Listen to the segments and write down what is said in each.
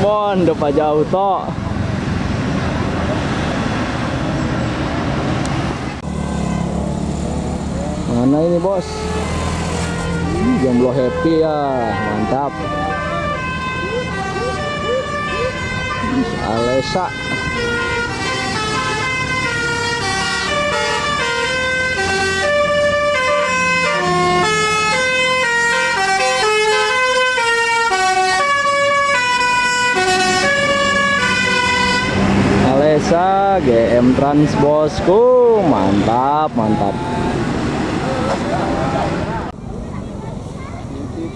Cirebon, Depaja Auto. Mana ini bos? Jomblo happy ya, mantap. Alesa. Alesa GM Trans bosku, mantap mantap.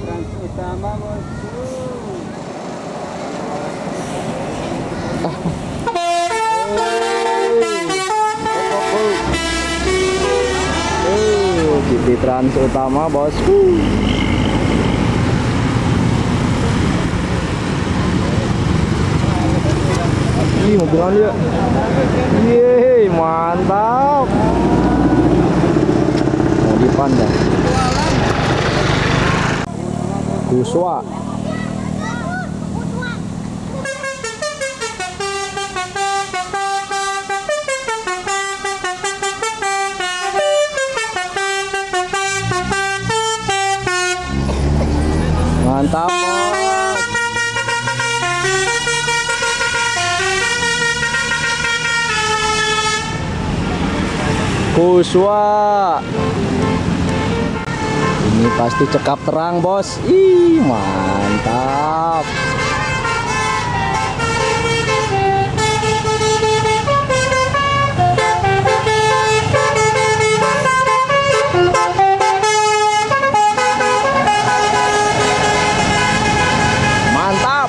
Trans utama bosku. GP Trans utama bosku. Ih, mobilan dia. Yeay, mantap. Mau dipandang. Kuswa. Mantap bos. Kuswa. Ini pasti cekap terang bos. Ih, mantap. Mantap.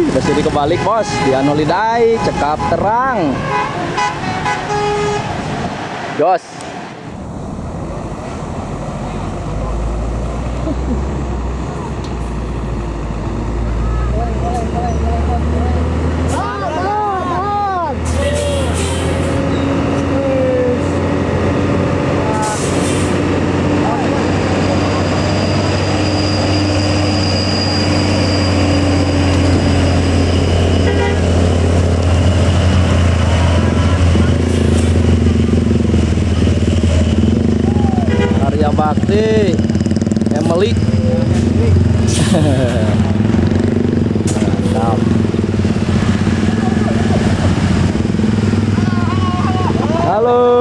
Udah sini kebalik bos. Dianolidai, cekap terang. Jos. Karya bakti Emily. Mantap. Halo.